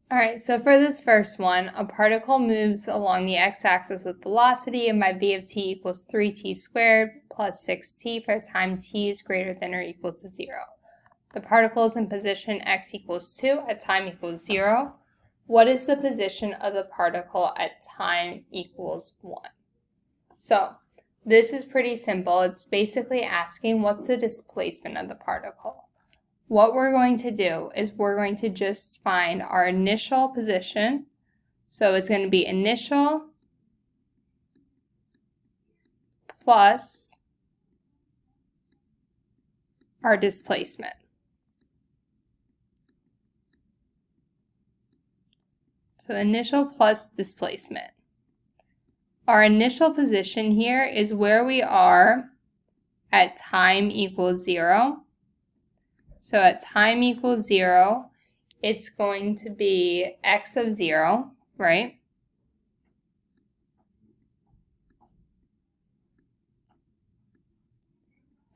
All right, so for this first one, a particle moves along the x-axis with velocity, and my v of t equals 3t squared plus 6t for time t is greater than or equal to 0. The particle is in position x equals 2 at time equals 0. What is the position of the particle at time equals 1? So this is pretty simple. It's basically asking what's the displacement of the particle. What we're going to do is we're going to just find our initial position. So it's going to be initial plus our displacement. So initial plus displacement. Our initial position here is where we are at time equals 0. So at time equals 0, it's going to be x of 0, right?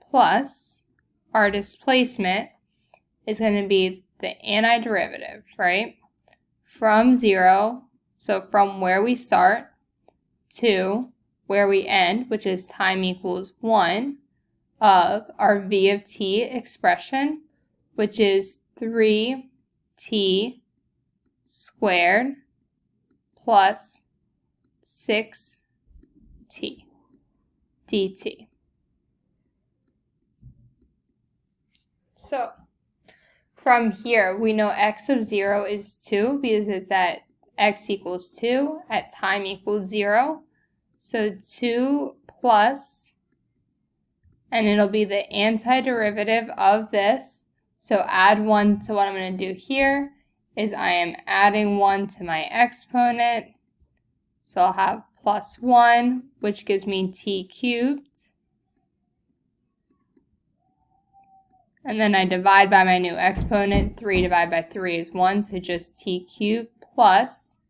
Plus our displacement is going to be the antiderivative, right? From 0, so from where we start to where we end, which is time equals 1, of our v of t expression, which is 3t squared plus 6t dt. So from here, we know x of 0 is 2 because it's at x equals 2 at time equals 0. So 2 plus, and it'll be the antiderivative of this. So add 1 to what I'm going to do here is I am adding 1 to my exponent. So I'll have plus 1, which gives me t cubed. And then I divide by my new exponent. 3 divided by 3 is 1, so just t cubed plus,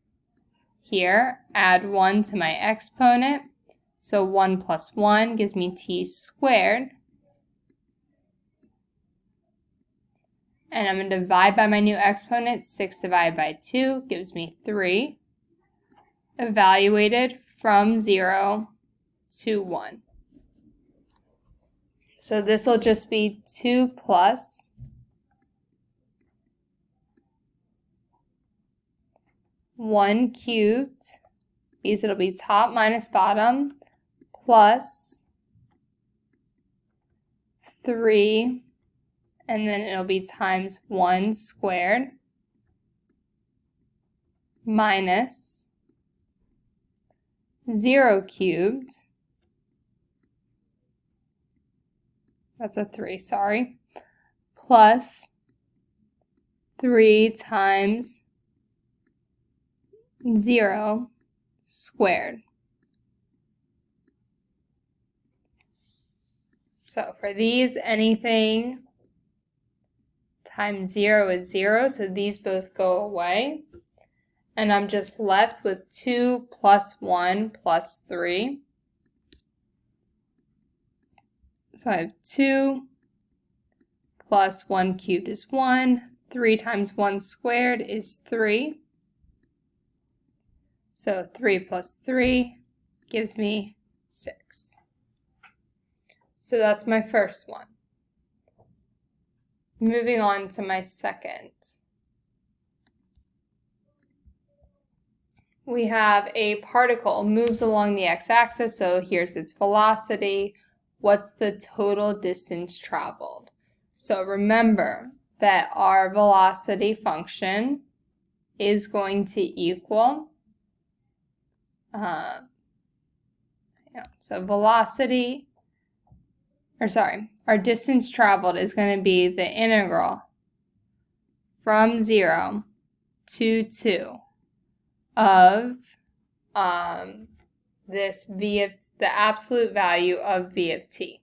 here, add 1 to my exponent. So 1 plus 1 gives me t squared. And I'm going to divide by my new exponent. 6 divided by 2 gives me 3. Evaluated from 0 to 1. So this will just be 2 plus 1 cubed, because it'll be top minus bottom, plus 3, and then it'll be times 1 squared, minus 0 cubed, that's a 3, sorry, plus 3 times 0 squared. So for these, anything times 0 is 0, so these both go away. And I'm just left with 2 plus 1 plus 3. So I have 2 plus 1 cubed is 1. 3 times 1 squared is 3. So 3 plus 3 gives me 6. So that's my first one. Moving on to my second. We have a particle moves along the x-axis, so here's its velocity. What's the total distance traveled? So remember that our velocity function is going to equal, our distance traveled is going to be the integral from 0 to 2 of this v of the absolute value of v of t.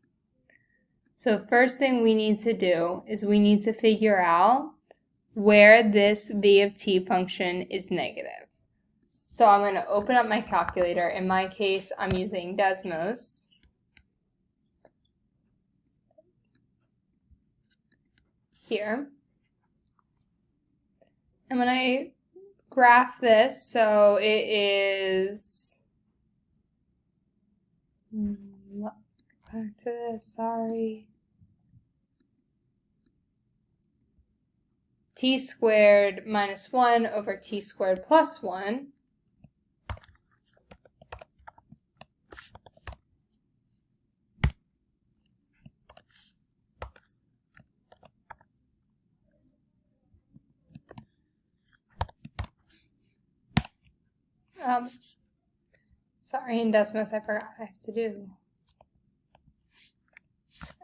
So first thing we need to do is we need to figure out where this v of t function is negative. So I'm going to open up my calculator. In my case, I'm using Desmos. Here. And when I graph this. So it is, back to this, sorry. T squared minus 1 over t squared plus 1. Sorry, in Desmos, I forgot I have to do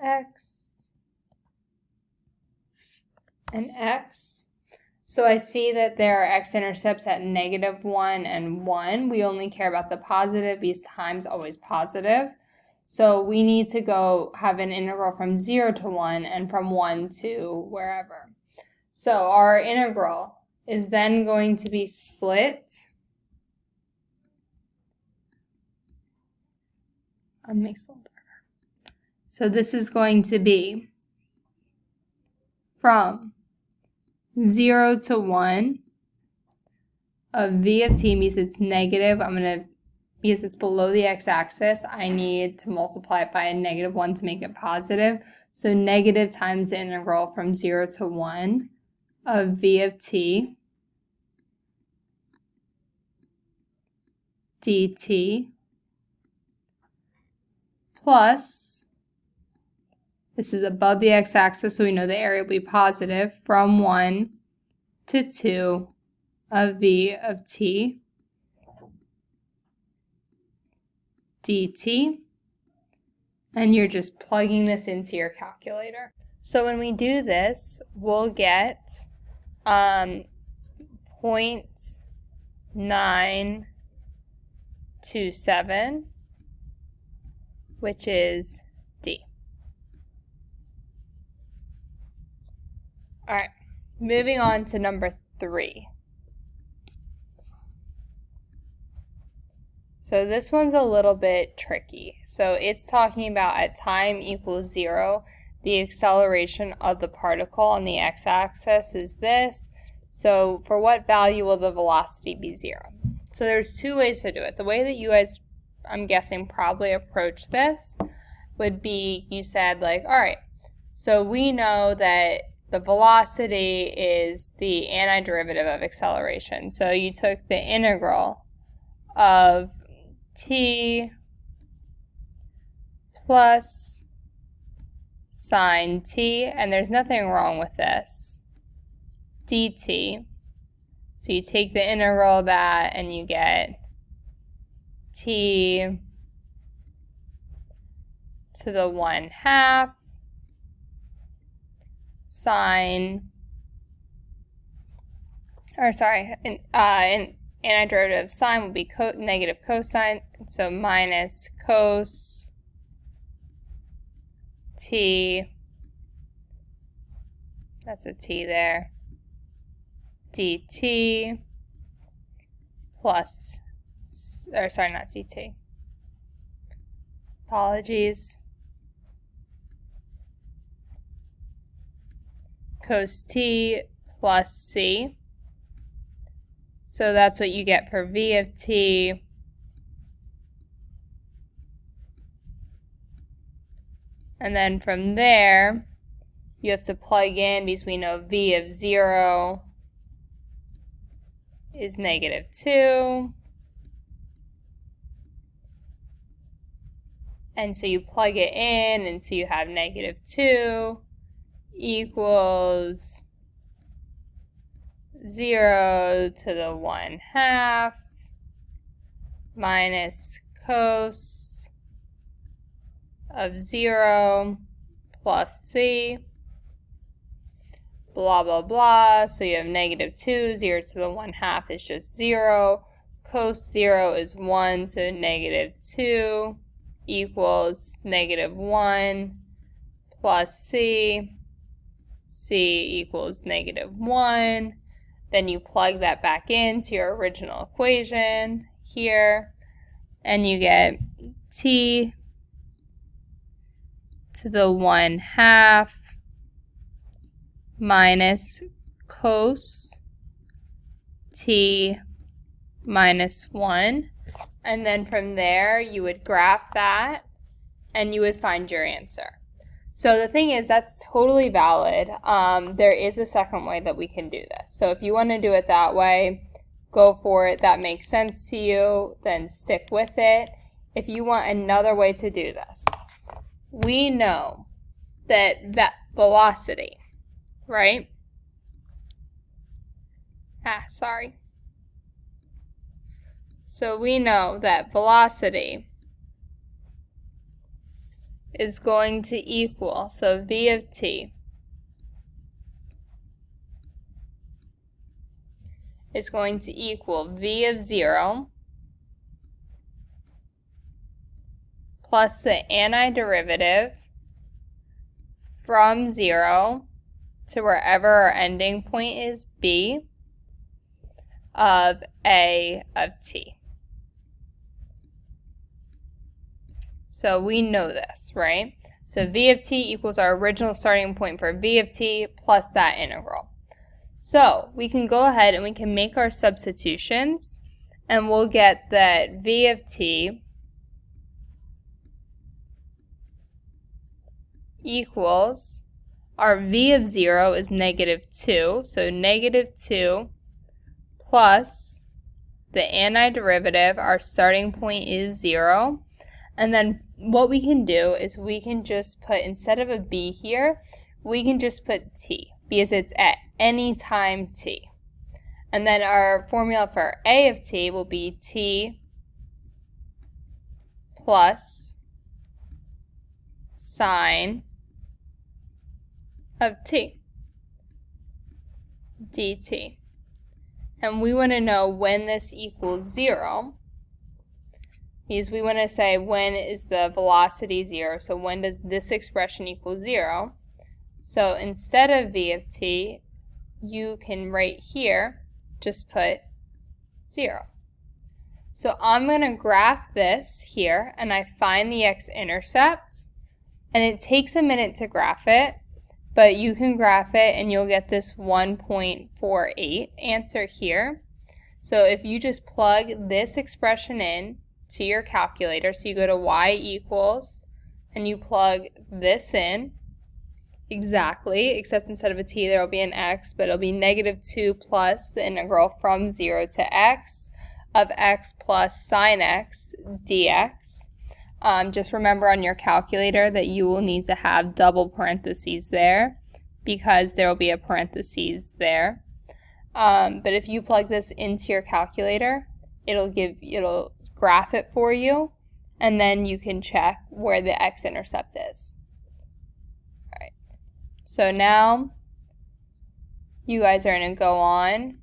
x and x. So I see that there are x-intercepts at -1 and 1. We only care about the positive because time's always positive. So we need to go have an integral from 0 to 1 and from 1 to wherever. So our integral is then going to be split. So this is going to be from 0 to 1 of v of t, means it's negative. Because it's below the x-axis, I need to multiply it by a -1 to make it positive. So negative times the integral from 0 to 1 of v of t dt plus, this is above the x-axis, so we know the area will be positive, from 1 to 2 of v of t dt, and you're just plugging this into your calculator. So when we do this, we'll get 0.927, which is D. All right, moving on to number 3. So this one's a little bit tricky. So it's talking about at time equals 0, the acceleration of the particle on the x-axis is this. So for what value will the velocity be 0? So there's 2 ways to do it. The way that you guys, I'm guessing, probably approach this would be, you said like, all right, so we know that the velocity is the antiderivative of acceleration. So you took the integral of t plus sine t, and there's nothing wrong with this, dt. So you take the integral of that and you get t to the 1/2 sine, or sorry, antiderivative of sine would be negative cosine, so minus cos t, that's a t there, dt plus, or sorry, not dt, apologies, cos t plus c. So that's what you get for v of t and then from there you have to plug in, because we know v of 0 is -2, and so you plug it in, and so you have -2 equals 0 to the 1/2 minus cos of 0 plus c, blah, blah, blah. So you have -2, 0 to the 1/2 is just 0. Cos 0 is 1, so -2 equals -1 plus c. C equals -1. Then you plug that back into your original equation here, and you get t to the 1/2 minus cos t minus 1. And then from there, you would graph that, and you would find your answer. So the thing is, that's totally valid. There is a second way that we can do this. So if you want to do it that way, go for it. That makes sense to you, then stick with it. If you want another way to do this, we know that velocity, right? So we know that velocity is going to equal, so v of t is going to equal v of 0 plus the antiderivative from 0 to wherever our ending point is, b, of a of t. So we know this, right? So v of t equals our original starting point for v of t plus that integral. So we can go ahead and we can make our substitutions, and we'll get that v of t equals, our v of 0 is -2, so -2 plus the antiderivative, our starting point is 0. And then what we can do is we can just put, instead of a b here, we can just put t, because it's at any time t. And then our formula for a of t will be t plus sine of t dt. And we want to know when this equals 0, because we want to say when is the velocity 0, so when does this expression equal 0. So instead of v of t, you can right here just put 0. So I'm going to graph this here, and I find the x-intercept, and it takes a minute to graph it, but you can graph it and you'll get this 1.48 answer here. So if you just plug this expression in to your calculator, so you go to y equals, and you plug this in, exactly, except instead of a t there will be an x, but it'll be -2 plus the integral from 0 to x of x plus sine x dx. Just remember on your calculator that you will need to have double parentheses there, because there will be a parentheses there. But if you plug this into your calculator, it'll graph it for you, and then you can check where the x-intercept is. All right. So now you guys are going to go on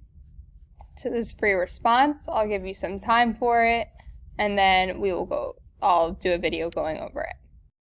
to this free response. I'll give you some time for it, and then I'll do a video going over it.